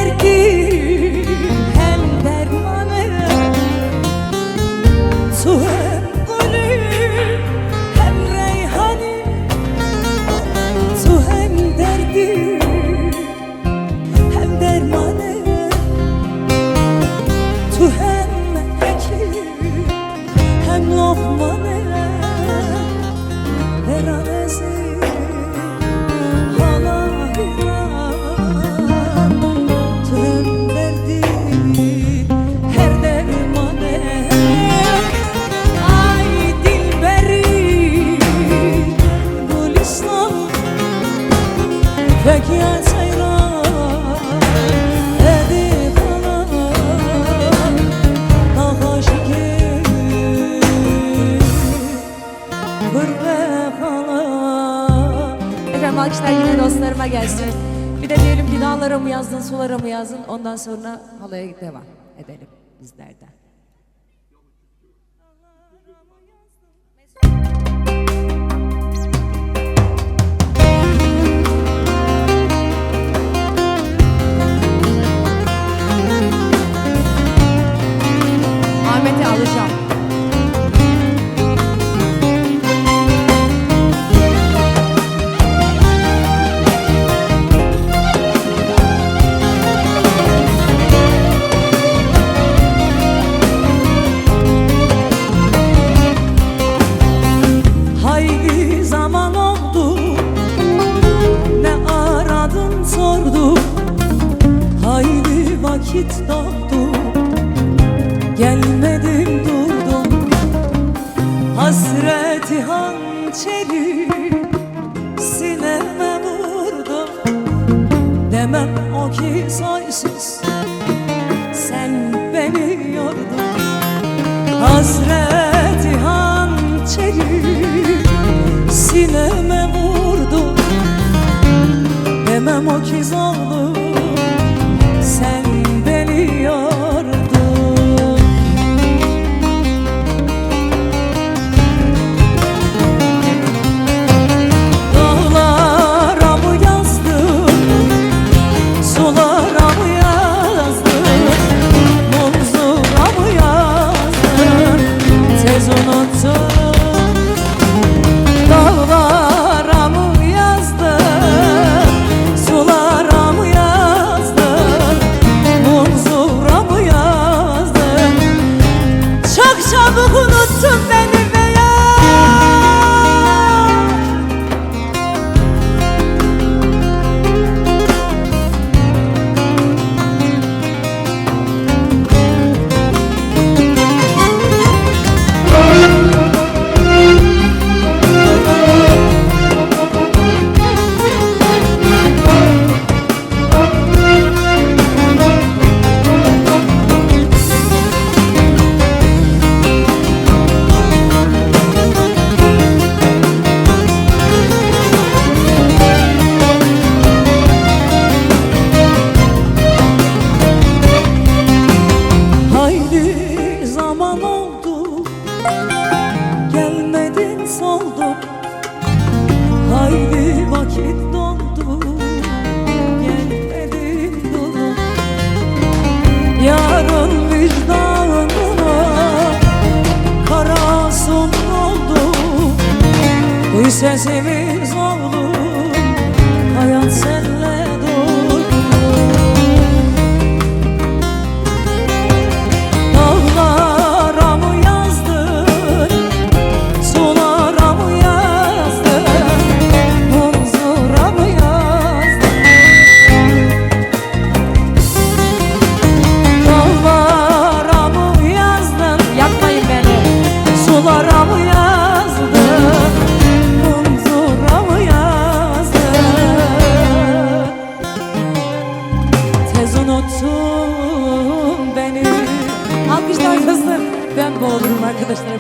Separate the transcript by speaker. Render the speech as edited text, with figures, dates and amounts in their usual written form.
Speaker 1: derdi hem dermanı, su hem gülü hem reyhanı, su hem derdi hem dermanı, su hem hekimi hem lokmanı, veranesi hala hüran, tüm derdi her dermanı. Ay dilberi Gülistan Fekiye seyran edip alan Dağa şeker gurbet alan.
Speaker 2: Efendim alkışlar yine dostlarıma gelsin. Bir de diyelim ki dağlara mı yazdın, sulara mı yazdın? Ondan sonra halaya devam edelim bizlerden. Ahmet'i alacağım.
Speaker 1: Haydi zaman oldu, ne aradın sordum. Haydi vakit doldu, gelmedin durdum. Hasreti hançeri sineme vurdum. Demem o ki soysuz sen beni yordun. Hasreti hançeri sineme vurdu. Demem o ki zalim sen beni yordun. Dağlara mı yazdın, sulara mı yazdın, mumzura mı yazdın, tez unuttun. Dağlara mı yazdın, sulara mı yazdın, mumzura mı yazdın? Çok çabuk unuttun beni be ya. Haydi zaman oldu, gelmedin soldum. Haydi vakit doldu, gelmedin durdum. Yarın vicdanına kara son oldu. Duy sesimiz oğlum, hayat senle durdu. Dağlara mı yazdın, sulara mı yazdın, mumzura mı yazdın? Dağlara mı yazdın,
Speaker 2: Yakmayın beni.
Speaker 1: sulara mı yazdın, mumzura mı yazdın? Tez unuttun beni.
Speaker 2: Alkışlar kızım. Ben boğulurum arkadaşlar.